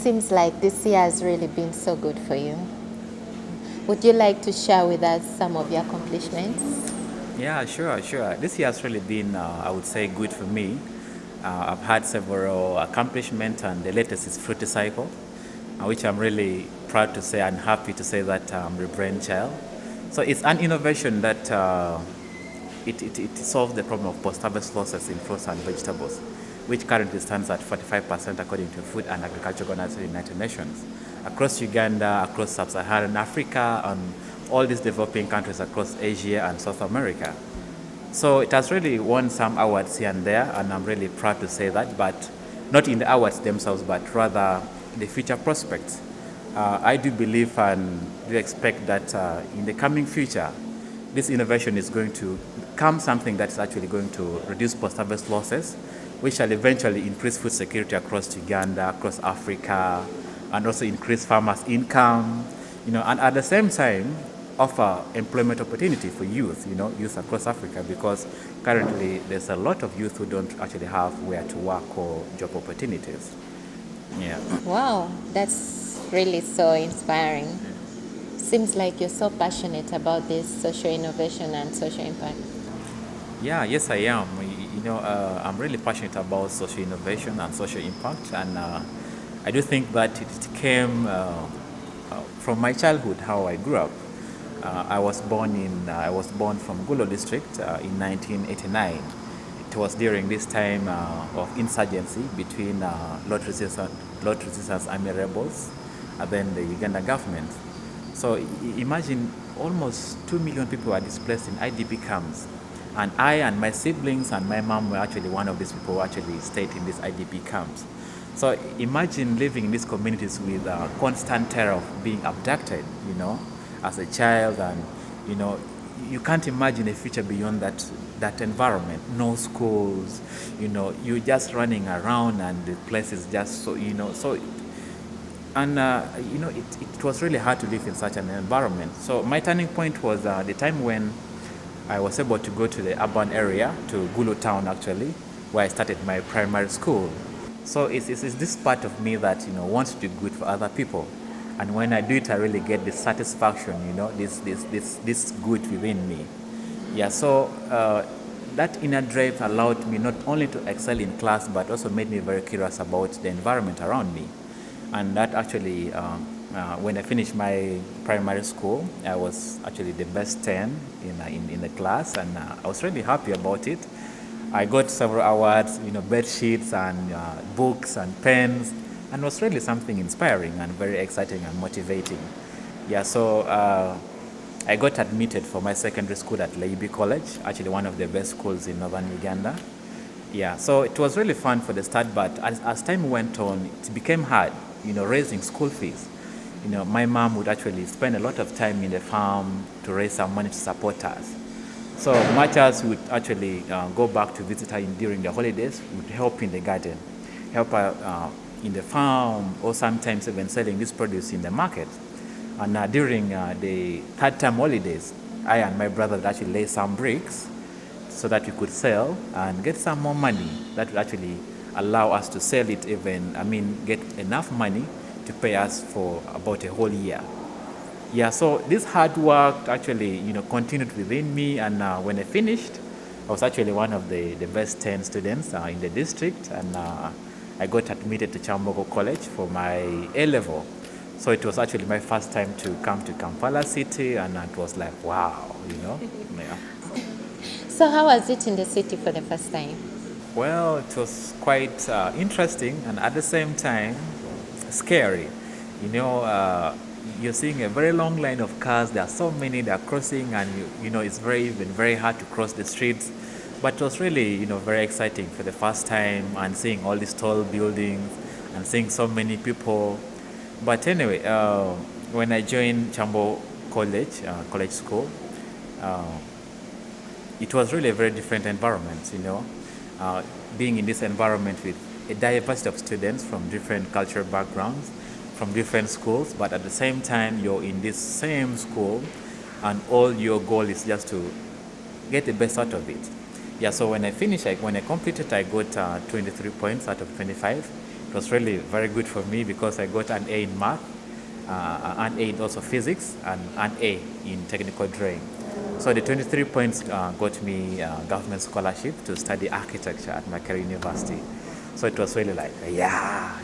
seems like this year has really been so good for you. Would you like to share with us some of your accomplishments? Yeah, sure. This year has really been, I would say, good for me. I've had several accomplishments, and the latest is Fruiti-Cycle, which I'm really proud to say and happy to say that I'm the brainchild. So it's an innovation that it solves the problem of post-harvest losses in fruits and vegetables, which currently stands at 45% according to Food and Agriculture Organization of the United Nations. Across Uganda, across Sub-Saharan Africa, and all these developing countries across Asia and South America. So it has really won some awards here and there, and I'm really proud to say that, but not in the awards themselves, but rather the future prospects. I do believe and do expect that in the coming future, this innovation is going to become something that is actually going to reduce post-harvest losses, which shall eventually increase food security across Uganda, across Africa, and also increase farmers' income, and at the same time, offer employment opportunity for youth, youth across Africa, because currently there's a lot of youth who don't actually have where to work or job opportunities. Yeah. Wow, that's really so inspiring. Seems like you're so passionate about this social innovation and social impact. Yeah, yes, I am. I'm really passionate about social innovation and social impact, and I do think that it came from my childhood, how I grew up. I was born from Gulu District in 1989. It was during this time of insurgency between Lord Resistance Army rebels and then the Uganda government. So imagine almost 2 million people were displaced in IDP camps. And I and my siblings and my mom were actually one of these people who actually stayed in these IDP camps. So imagine living in these communities with constant terror of being abducted, as a child, and you can't imagine a future beyond that environment. No schools, you're just running around, and the place is just so. And it was really hard to live in such an environment. So my turning point was the time when I was able to go to the urban area, to Gulu town actually, where I started my primary school. So it's this part of me that wants to do good for other people, and when I do it, I really get this satisfaction, this good within me. Yeah. So that inner drive allowed me not only to excel in class, but also made me very curious about the environment around me, and that actually. When I finished my primary school, I was actually the best 10 in the class, and I was really happy about it. I got several awards, bed sheets and books and pens, and it was really something inspiring and very exciting and motivating. Yeah, so I got admitted for my secondary school at Leibi College, actually one of the best schools in northern Uganda. Yeah, so it was really fun for the start, but as time went on, it became hard, raising school fees. My mom would actually spend a lot of time in the farm to raise some money to support us. So much as we would actually go back to visit her during the holidays, we would help in the garden, help her in the farm, or sometimes even selling this produce in the market. And during the third term holidays, I and my brother would actually lay some bricks so that we could sell and get some more money that would actually allow us to sell it get enough money to pay us for about a whole year. Yeah, so this hard work actually, continued within me, and when I finished, I was actually one of the best 10 students in the district, and I got admitted to Chambogo College for my A-level. So it was actually my first time to come to Kampala City, and it was like, wow, Yeah. So how was it in the city for the first time? Well, it was quite interesting, and at the same time, scary. You're seeing a very long line of cars. There are so many that are crossing, and it's very hard to cross the streets. But it was really very exciting for the first time, and seeing all these tall buildings and seeing so many people. But anyway, when I joined Chambo college school, it was really a very different environment. Being in this environment with a diversity of students from different cultural backgrounds, from different schools, but at the same time you're in this same school, and all your goal is just to get the best out of it. Yeah, so when I completed, I got 23 points out of 25 It was really very good for me because I got an A in math, an A in also physics, and an A in technical drawing. So the 23 points got me a government scholarship to study architecture at Makerere University. So it was really like, yeah,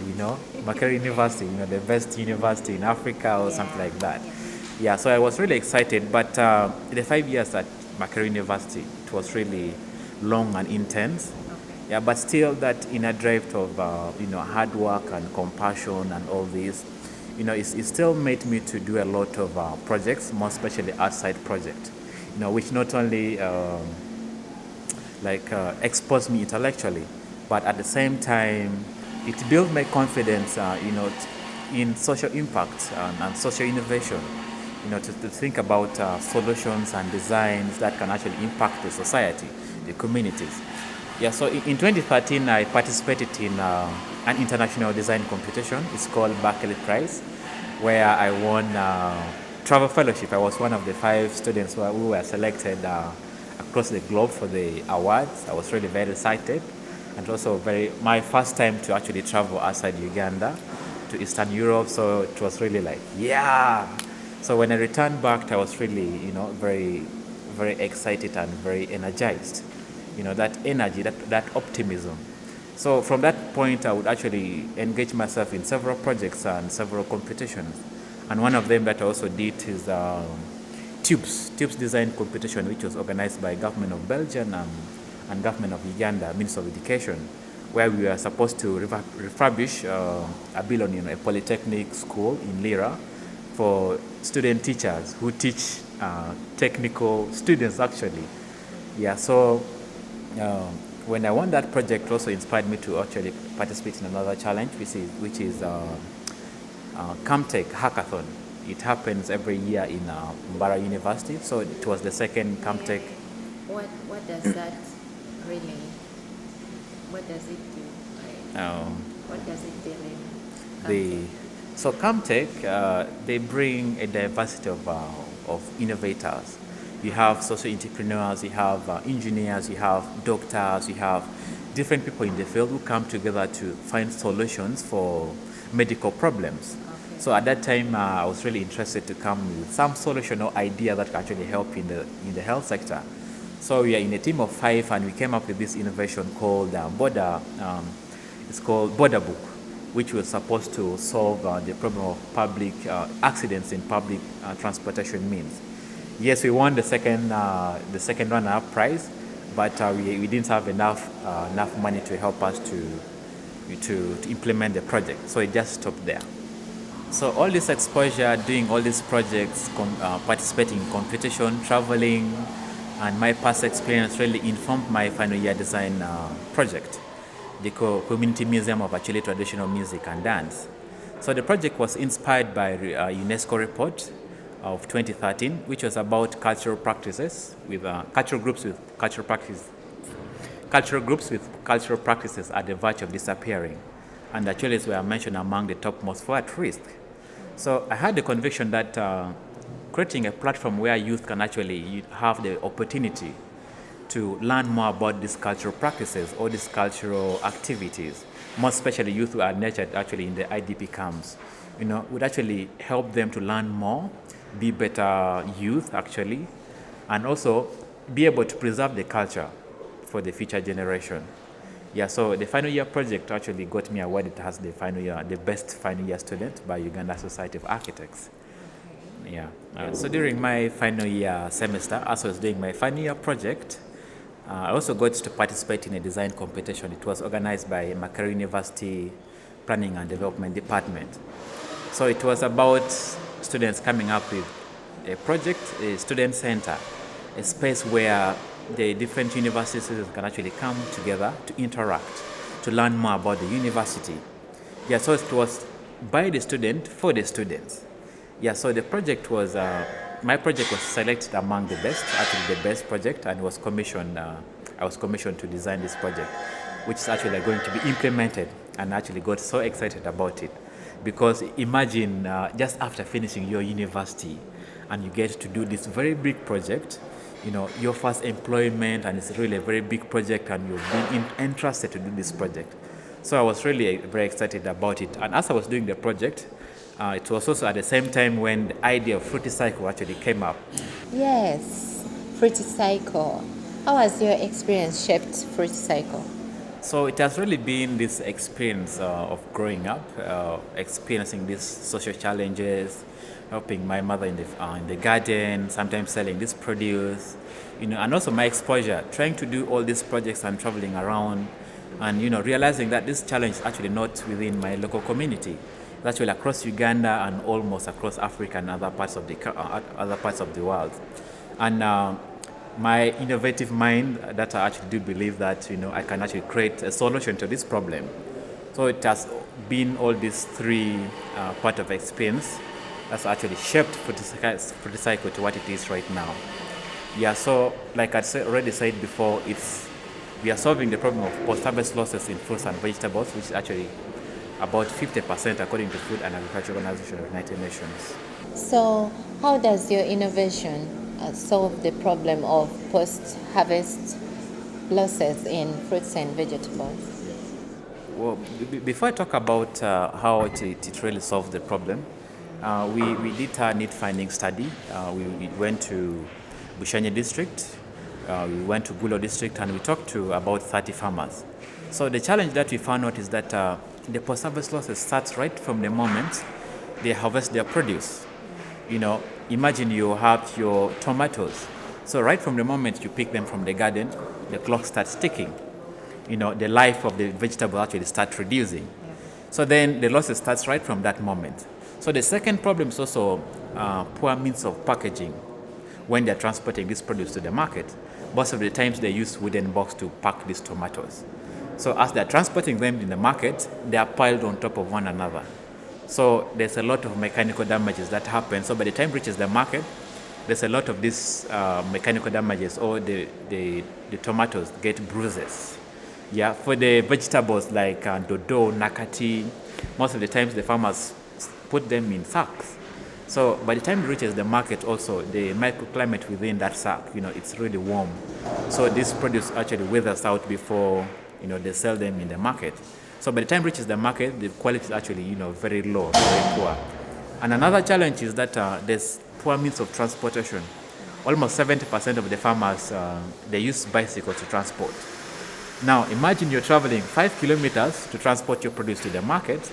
Makerere University, the best university in Africa or something like that. Yeah, so I was really excited. But the 5 years at Makerere University, it was really long and intense. Yeah, but still that inner drive of hard work and compassion and all this, it still made me to do a lot of projects, more especially outside projects, which not only exposed me intellectually, but at the same time, it built my confidence, in social impact and social innovation, to think about solutions and designs that can actually impact the society, the communities. Yeah, so in 2013, I participated in an international design competition. It's called Berkeley Prize, where I won travel fellowship. I was one of the 5 students who were selected across the globe for the awards. I was really very excited, and also my first time to actually travel outside Uganda to Eastern Europe. So it was really like, yeah. So when I returned back, I was really, very, very excited and very energized. That energy, that optimism. So from that point, I would actually engage myself in several projects and several competitions. And one of them that I also did is Tubes design competition, which was organized by government of Belgium and government of Uganda, Ministry of Education, where we were supposed to refurbish a building, a polytechnic school in Lira for student teachers who teach technical students actually. Yeah, so when I won that project, it also inspired me to actually participate in another challenge, which is CampTech Hackathon. It happens every year in Mbara University, so it was the second CampTech. What does that really? What does it do? What does it deal in? So CampTech, they bring a diversity of innovators. You have social entrepreneurs, you have engineers, you have doctors, you have different people in the field who come together to find solutions for medical problems. Okay. So at that time, I was really interested to come with some solution or idea that can actually help in the health sector. So we are in a team of 5, and we came up with this innovation called it's called Border Book, which was supposed to solve the problem of public accidents in public transportation means. Yes, we won the second runner-up prize, but we didn't have enough money to help us to implement the project, so it just stopped there. So all this exposure, doing all these projects, participating in competition, traveling, and my past experience really informed my final year design project, the Community Museum of Achille Traditional Music and Dance. So the project was inspired by a UNESCO report of 2013, which was about cultural practices with cultural groups with cultural practices at the verge of disappearing, and the Achiles were mentioned among the topmost for at risk. So I had the conviction that creating a platform where youth can actually have the opportunity to learn more about these cultural practices or these cultural activities, more especially youth who are nurtured actually in the IDP camps, would actually help them to learn more, be better youth actually, and also be able to preserve the culture for the future generation. Yeah, so the final year project actually got me awarded as the best final year student by Uganda Society of Architects. Okay. Yeah. So during my final year semester, as I was doing my final year project, I also got to participate in a design competition. It was organized by Makerere University Planning and Development Department. So it was about students coming up with a project, a student center, a space where the different universities can actually come together to interact, to learn more about the university. Yeah, so it was by the student for the students. Yeah, so the project was, my project was selected among the best, actually the best project, and was commissioned, I was commissioned to design this project, which is actually going to be implemented, and actually got so excited about it. Because imagine just after finishing your university and you get to do this very big project, your first employment, and it's really a very big project, and you've been entrusted to do this project. So I was really very excited about it. And as I was doing the project, it was also at the same time when the idea of Fruiti-Cycle actually came up. Yes, Fruiti-Cycle. How has your experience shaped Fruiti-Cycle? So it has really been this experience of growing up, experiencing these social challenges, helping my mother in the garden, sometimes selling this produce, and also my exposure, trying to do all these projects and traveling around, and realizing that this challenge is actually not within my local community. It's actually across Uganda and almost across Africa and other parts of the world, and my innovative mind that I actually do believe that I can actually create a solution to this problem. So it has been all these three part of experience that's actually shaped Fruiti-Cycle to what it is right now. Yeah, so like I already said before, we are solving the problem of post-harvest losses in fruits and vegetables, which is actually about 50% according to Food and Agriculture Organization of the United Nations. So, how does your innovation solve the problem of post-harvest losses in fruits and vegetables? Well, before I talk about how it really solves the problem, we did a need finding study. We went to Fruiti District, we went to Gulu District, and we talked to about 30 farmers. So the challenge that we found out is that the post-harvest losses starts right from the moment they harvest their produce. Imagine you have your tomatoes. So right from the moment you pick them from the garden, the clock starts ticking. The life of the vegetable actually starts reducing. Yeah. So then the losses starts right from that moment. So the second problem is also poor means of packaging when they're transporting this produce to the market. Most of the times they use wooden box to pack these tomatoes. So as they're transporting them in the market, they are piled on top of one another. So there's a lot of mechanical damages that happen. So by the time it reaches the market, there's a lot of these mechanical damages, or the tomatoes get bruises. Yeah, for the vegetables like dodo, nakati, most of the times the farmers put them in sacks. So by the time it reaches the market also, the microclimate within that sack, it's really warm. So this produce actually weathers out before, they sell them in the market. So by the time it reaches the market, the quality is actually, very low, very poor. And another challenge is that there's poor means of transportation. Almost 70% of the farmers, they use bicycles to transport. Now, imagine you're traveling 5 kilometers to transport your produce to the market.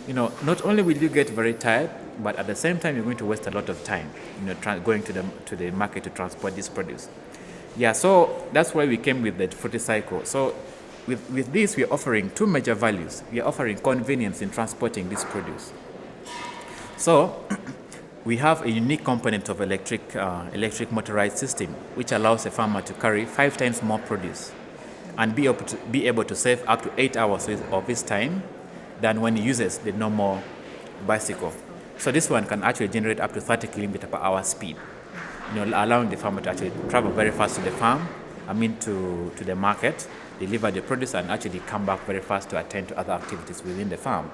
Not only will you get very tired, but at the same time, you're going to waste a lot of time, going to the market to transport this produce. Yeah, so that's why we came with the Fruiti-Cycle. So with this, we're offering two major values. We are offering convenience in transporting this produce. So we have a unique component of electric motorized system, which allows a farmer to carry 5 times more produce and be able to save up to 8 hours of his time than when he uses the normal bicycle. So this one can actually generate up to 30 kilometers per hour speed, allowing the farmer to actually travel very fast to the farm, to the market, deliver the produce, and actually come back very fast to attend to other activities within the farm.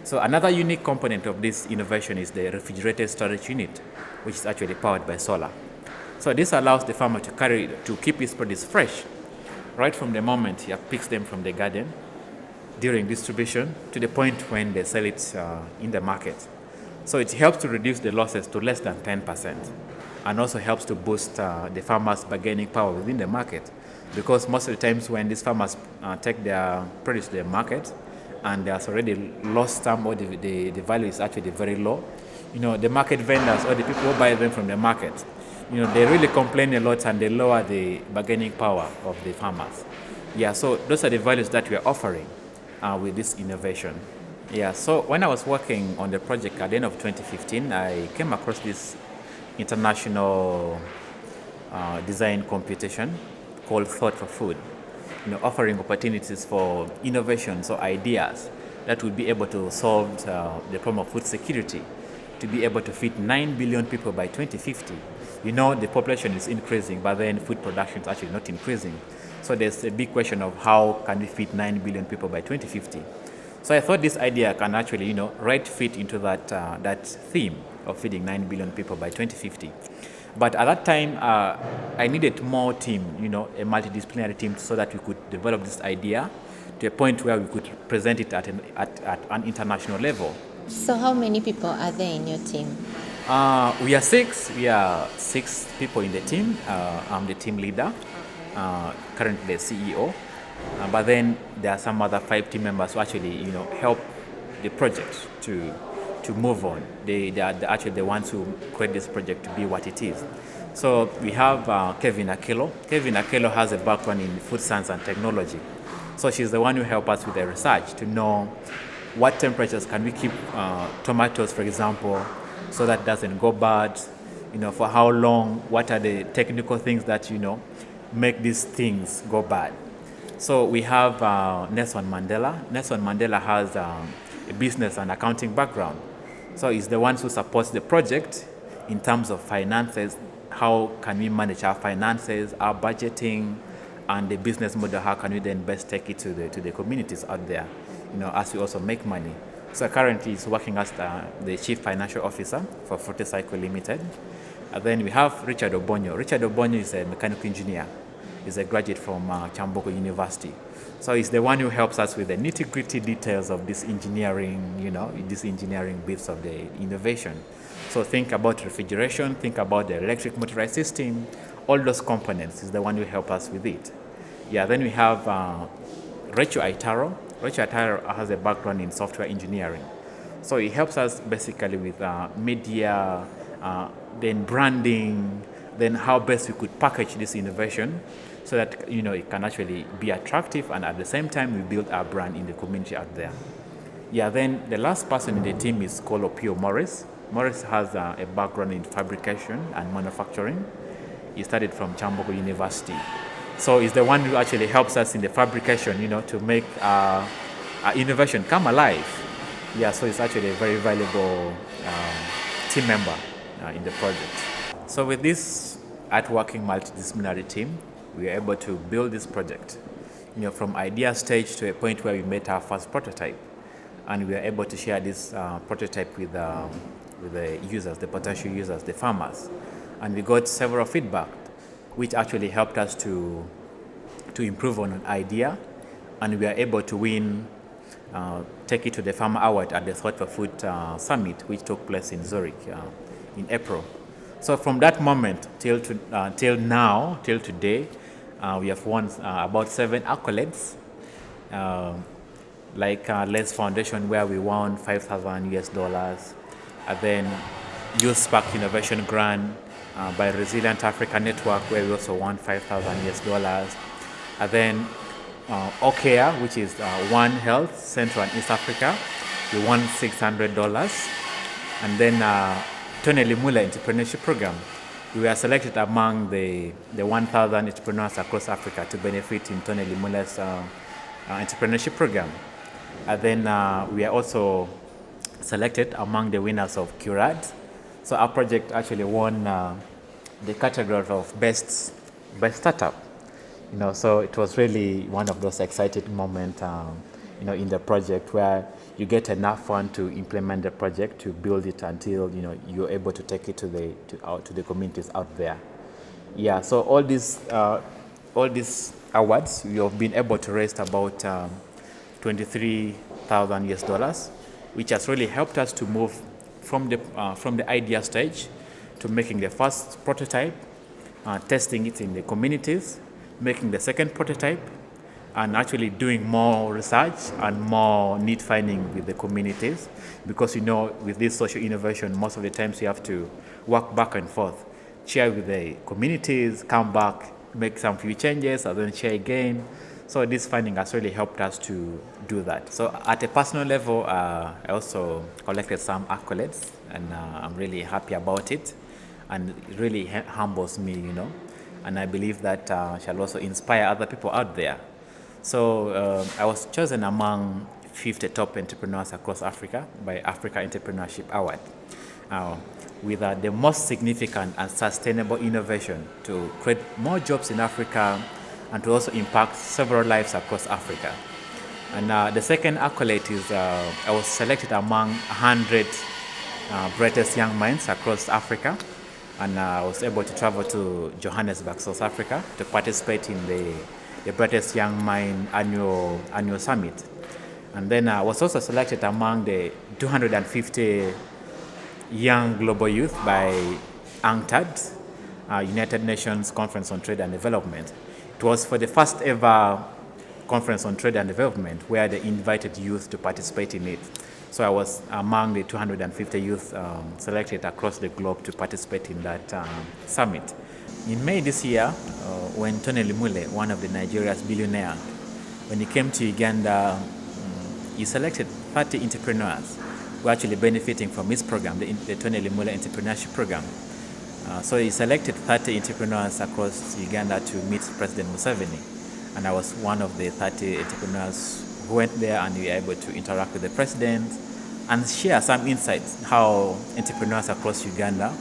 So another unique component of this innovation is the refrigerated storage unit, which is actually powered by solar. So this allows the farmer to keep his produce fresh right from the moment he picks them from the garden during distribution to the point when they sell it in the market. So it helps to reduce the losses to less than 10%, and also helps to boost the farmers' bargaining power within the market, because most of the times when these farmers take their produce to the market and there's already lost some, or the value is actually very low, the market vendors or the people who buy them from the market, they really complain a lot and they lower the bargaining power of the farmers. Yeah, so those are the values that we are offering with this innovation. Yeah, so when I was working on the project at the end of 2015, I came across this international design competition called Thought for Food, offering opportunities for innovations or ideas that would be able to solve the problem of food security, to be able to feed 9 billion people by 2050. The population is increasing, but then food production is actually not increasing. So there's a big question of how can we feed 9 billion people by 2050. So I thought this idea can actually, right fit into that theme of feeding 9 billion people by 2050. But at that time, I needed more team, a multidisciplinary team, so that we could develop this idea to a point where we could present it at an international level. So how many people are there in your team? We are six. We are 6 people in the team. I'm the team leader, currently the CEO. But then there are some other 5 team members who actually, help the project to move on. They are actually the ones who create this project to be what it is. So we have Kevin Akelo. Kevin Akelo has a background in food science and technology. So she's the one who helped us with the research to know what temperatures can we keep tomatoes, for example, so that doesn't go bad, for how long, what are the technical things that, make these things go bad. So we have Nelson Mandela. Nelson Mandela has a business and accounting background. So he's the one who supports the project in terms of finances. How can we manage our finances, our budgeting, and the business model? How can we then best take it to the communities out there, as we also make money. So currently he's working as the Chief Financial Officer for Fruiti-Cycle Limited. And then we have Richard Obonyo. Richard Obonyo is a mechanical engineer. He's a graduate from Chamboko University. So he's the one who helps us with the nitty-gritty details of this engineering, these engineering bits of the innovation. So think about refrigeration, think about the electric motorized system, all those components is the one who helps us with it. Yeah, then we have Rachel Aitaro. Rachel Aitaro has a background in software engineering. So he helps us basically with media, then branding, then how best we could package this innovation so that it can actually be attractive, and at the same time we build our brand in the community out there. Yeah, then the last person in the team is Opio Morris. Morris has a background in fabrication and manufacturing. He studied from Chamboko University. So he's the one who actually helps us in the fabrication, to make our innovation come alive. Yeah, so he's actually a very valuable team member in the project. So with this working multidisciplinary team, we were able to build this project, from idea stage to a point where we made our first prototype. And we were able to share this prototype with the users, the potential users, the farmers. And we got several feedback, which actually helped us to improve on an idea. And we are able to win, take it to the Farmer Award at the Thought for Food Summit, which took place in Zurich in April. So from that moment till today, we have won about 7 accolades, like Les Foundation, where we won $5,000, and then Youth Spark Innovation Grant by Resilient Africa Network, where we also won $5,000, and then OKEA, which is One Health Central and East Africa, we won $600, and then Tony Limula Entrepreneurship Program. We were selected among the 1,000 entrepreneurs across Africa to benefit in Tony Limula's entrepreneurship program. And then we are also selected among the winners of CURAD. So our project actually won the category of best startup. So it was really one of those exciting moments, in the project where you get enough fund to implement the project, to build it until you're able to take it to the communities out there. Yeah. So all these awards, we have been able to raise about $23,000, which has really helped us to move from the idea stage to making the first prototype, testing it in the communities, making the second prototype, and actually doing more research and more need finding with the communities. Because with this social innovation, most of the times you have to work back and forth, share with the communities, come back, make some few changes, and then share again. So this finding has really helped us to do that. So at a personal level, I also collected some accolades, and I'm really happy about it, and it really humbles me, and I believe that shall also inspire other people out there. So I was chosen among 50 top entrepreneurs across Africa by Africa Entrepreneurship Award, with the most significant and sustainable innovation to create more jobs in Africa and to also impact several lives across Africa. And the second accolade is I was selected among 100 brightest young minds across Africa, and I was able to travel to Johannesburg, South Africa, to participate in the the Brightest Young Mind annual summit. And then I was also selected among the 250 young global youth by UNCTAD, United Nations Conference on Trade and Development. It was for the first ever Conference on Trade and Development where they invited youth to participate in it. So I was among the 250 youth selected across the globe to participate in that summit. In May this year, when Tony Limule, one of the Nigeria's billionaires, when he came to Uganda, he selected 30 entrepreneurs who are actually benefiting from his program, the Tony Limule Entrepreneurship Program. So he selected 30 entrepreneurs across Uganda to meet President Museveni. And I was one of the 30 entrepreneurs who went there, and we were able to interact with the president and share some insights how entrepreneurs across Uganda,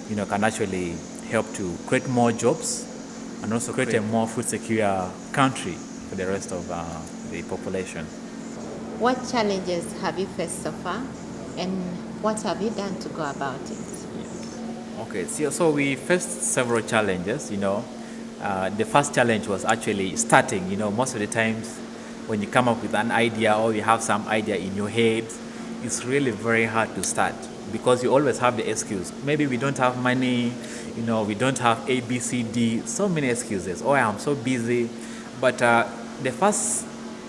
can actually help to create more jobs and also create a more food secure country for the rest of the population. What challenges have you faced so far, and what have you done to go about it? Okay, so we faced several challenges. The first challenge was actually starting. Most of the times when you come up with an idea or you have some idea in your head, it's really very hard to start because you always have the excuse. Maybe we don't have money, we don't have A, B, C, D, so many excuses. Oh, I'm so busy. But the first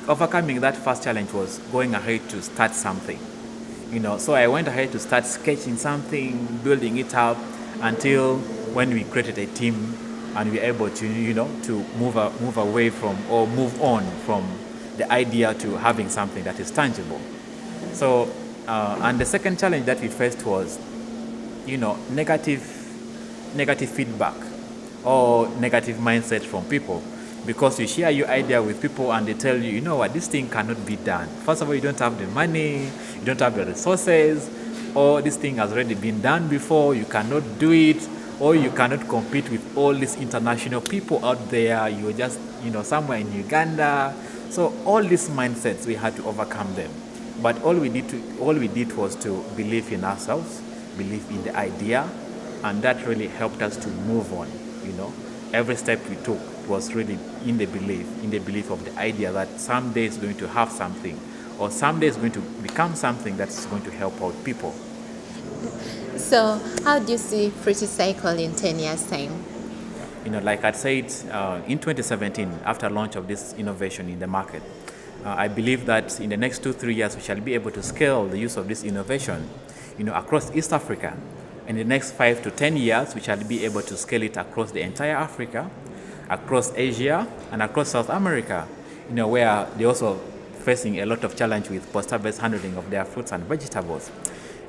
overcoming that first challenge was going ahead to start something. So I went ahead to start sketching something, building it up until when we created a team and we were able to, to move away from or move on from the idea to having something that is tangible. So, and the second challenge that we faced was, negative feedback or negative mindset from people. Because you share your idea with people and they tell you, you know what, this thing cannot be done. First of all, you don't have the money, you don't have the resources, or this thing has already been done before, you cannot do it, or you cannot compete with all these international people out there. You're just, somewhere in Uganda. So all these mindsets, we had to overcome them. But all we did was to believe in ourselves, believe in the idea, and that really helped us to move on. Every step we took was really in the belief of the idea that someday it's going to have something, or someday it's going to become something that's going to help out people. So how do you see Fruiti-Cycle in 10 years' time? Like I said, in 2017, after launch of this innovation in the market, I believe that in the next 2-3 years, we shall be able to scale the use of this innovation, across East Africa. In the next 5 to 10 years, we shall be able to scale it across the entire Africa, across Asia, and across South America, where they're also facing a lot of challenge with post-harvest handling of their fruits and vegetables.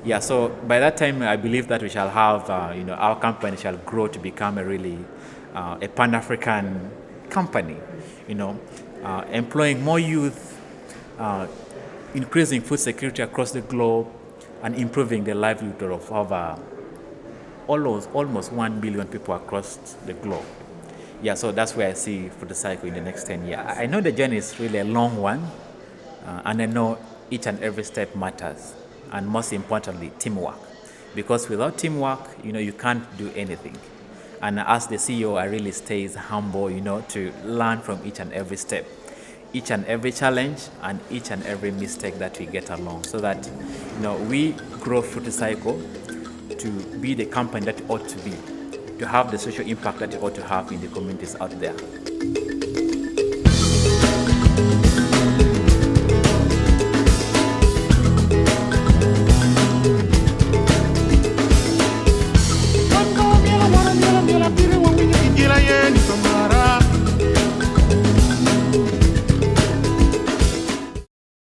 Yeah, so by that time, I believe that we shall have, our company shall grow to become a Pan-African company, employing more youth, increasing food security across the globe, and improving the livelihood of over almost 1 billion people across the globe. Yeah, so that's where I see Fruiti-Cycle in the next 10 years. I know the journey is really a long one, and I know each and every step matters, and most importantly, teamwork. Because without teamwork, you can't do anything. And as the CEO, I really stays humble, to learn from each and every step, each and every challenge, and each and every mistake that we get along, so that, we grow Fruiti-Cycle to be the company that it ought to be, to have the social impact that it ought to have in the communities out there.